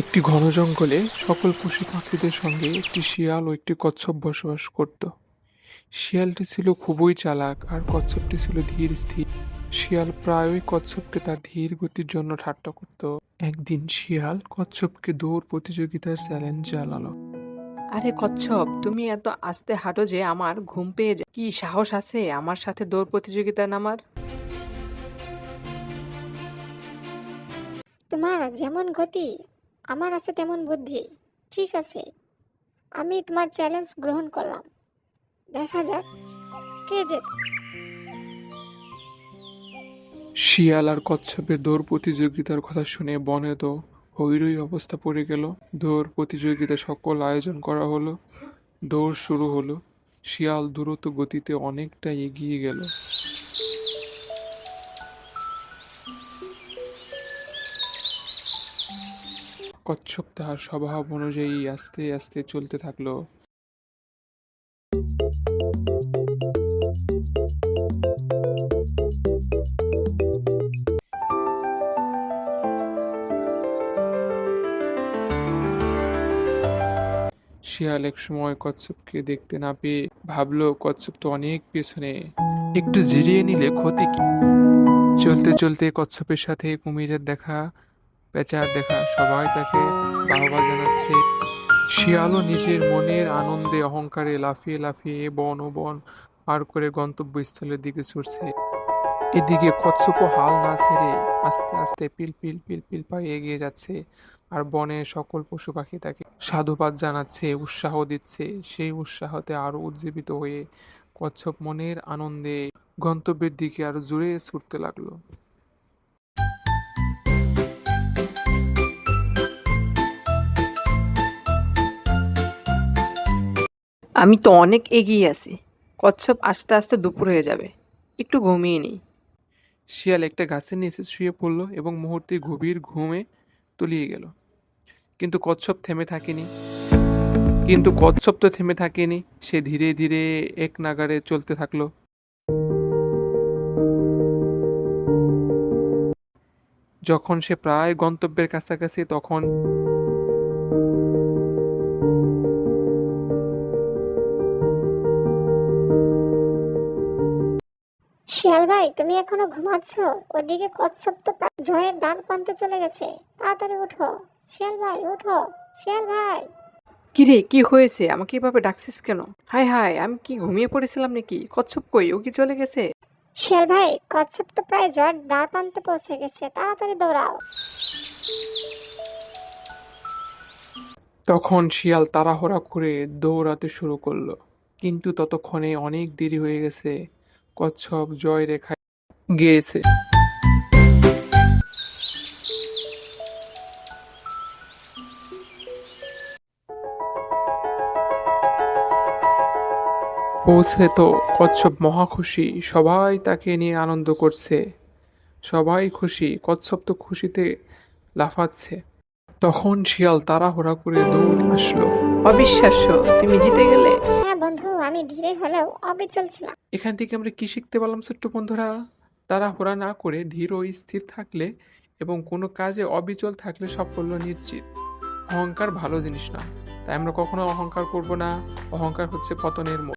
একটি ঘন জঙ্গলে সকল পশু পাখিদের সঙ্গে একটি শিয়াল ও একটি কচ্ছপ বসবাস করত। শিয়ালটি ছিল খুবই চালাক আর কচ্ছপটি ছিল ধীর স্থির। শিয়াল প্রায়ই কচ্ছপকে তার ধীর গতির জন্য ঠাট্টা করত। একদিন শিয়াল কচ্ছপকে দৌড় প্রতিযোগিতার চ্যালেঞ্জ জানালো। আরে কচ্ছপ, তুমি এত আস্তে হাঁটো যে আমার ঘুম পেয়ে যায়। কি সাহস আছে আমার সাথে দৌড় প্রতিযোগিতায় নামার? তোমার যেমন গতি আমার আছে তেমন বুদ্ধি। ঠিক আছে, আমি তোমার চ্যালেঞ্জ গ্রহণ করলাম। দেখা যাক কে জেতে। শিয়াল আর কচ্ছপের দৌড় প্রতিযোগিতার কথা শুনে বনে তো হৈরৈ অবস্থা পড়ে গেল। দৌড় প্রতিযোগিতা সকল আয়োজন করা হলো। দৌড় শুরু হলো। শিয়াল দ্রুত গতিতে অনেকটা এগিয়ে গেল। কচ্ছপ তার স্বভাব অনুযায়ী আস্তে আস্তে চলতে থাকলো। শিয়াল এক সময় কচ্ছপকে দেখতে না পেয়ে ভাবলো কচ্ছপ তো অনেক পেছনে, একটু জিরিয়ে নিলে ক্ষতি কি। চলতে চলতে কচ্ছপের সাথে কুমিরের দেখা, পেঁচার দেখা, সবাই তাকে বাহবা জানাচ্ছে। শিয়ালও নিজের মনের আনন্দে অহংকারে লাফিয়ে লাফিয়ে বন ও বন পার করে গন্তব্যস্থলের দিকে ছুটছে। এদিকে কচ্ছপও হাল না ছেড়ে আস্তে আস্তে পিল পিল পিল পিল পায়ে এগিয়ে যাচ্ছে। আর বনের সকল পশু পাখি তাকে সাধুবাদ জানাচ্ছে, উৎসাহ দিচ্ছে। সেই উৎসাহতে আরো উজ্জীবিত হয়ে কচ্ছপ মনের আনন্দে গন্তব্যের দিকে আরো জোরে ছুটতে লাগলো। আমি তো অনেক এগিয়ে আছি। কচ্ছপ আস্তে আস্তে দুপুর হয়ে যাবে, একটু ঘুমিয়ে নিই। শিয়াল একটা গাছের নিচে শুয়ে পড়ল এবং মুহূর্তে গভীর ঘুমে তলিয়ে গেল। কিন্তু কচ্ছপ থেমে থাকেনি। সে ধীরে ধীরে এক নাগাড়ে চলতে থাকলো। যখন সে প্রায় গন্তব্যের কাছাকাছি তখন শিয়াল ভাই, তুমি এখনো ঘুমাচ্ছ? ওদিকে কচ্ছপ তো প্রায় জয়ের দ্বার প্রান্তে চলে গেছে। তাড়াতাড়ি উঠো শিয়াল ভাই, উঠো শিয়াল ভাই। কি রে, কি হয়েছে? আমাকে এভাবে ডাকছিস কেন? হায় হায়, আমি কি ঘুমিয়ে পড়েছিলাম নাকি? কচ্ছপ কই, ও কি চলে গেছে? শিয়াল ভাই, কচ্ছপ তো প্রায় জয়ের দ্বার প্রান্তে পৌঁছে গেছে, তাড়াতাড়ি দৌড়াও। তখন শিয়াল তাড়াহুড়া করে দৌড়াতে শুরু করলো। কিন্তু ততক্ষণে অনেক দেরি হয়ে গেছে। কচ্ছপ জয় রেখায় গিয়েছে। পৌঁছে তো কচ্ছপ মহা খুশি, সবাই তাকে নিয়ে আনন্দ করছে। সবাই খুশি, কচ্ছপ তো খুশিতে লাফাচ্ছে। তখন শিয়াল তাড়াহুড়া করে দৌড় আসলো। অবিশ্বাস্য, তুমি জিতে গেলে। হ্যাঁ বন্ধু, আমি ধীরে হলেও অবিচল ছিলাম। এখান থেকে আমরা কি শিখতে পারলাম ছোট্ট বন্ধুরা? তাড়াহুড়া না করে ধীর ও স্থির থাকলে এবং কোনো কাজে অবিচল থাকলে সাফল্য নিশ্চিত। অহংকার ভালো জিনিস না, তাই আমরা কখনো অহংকার করব না। অহংকার হচ্ছে পতনের মূল।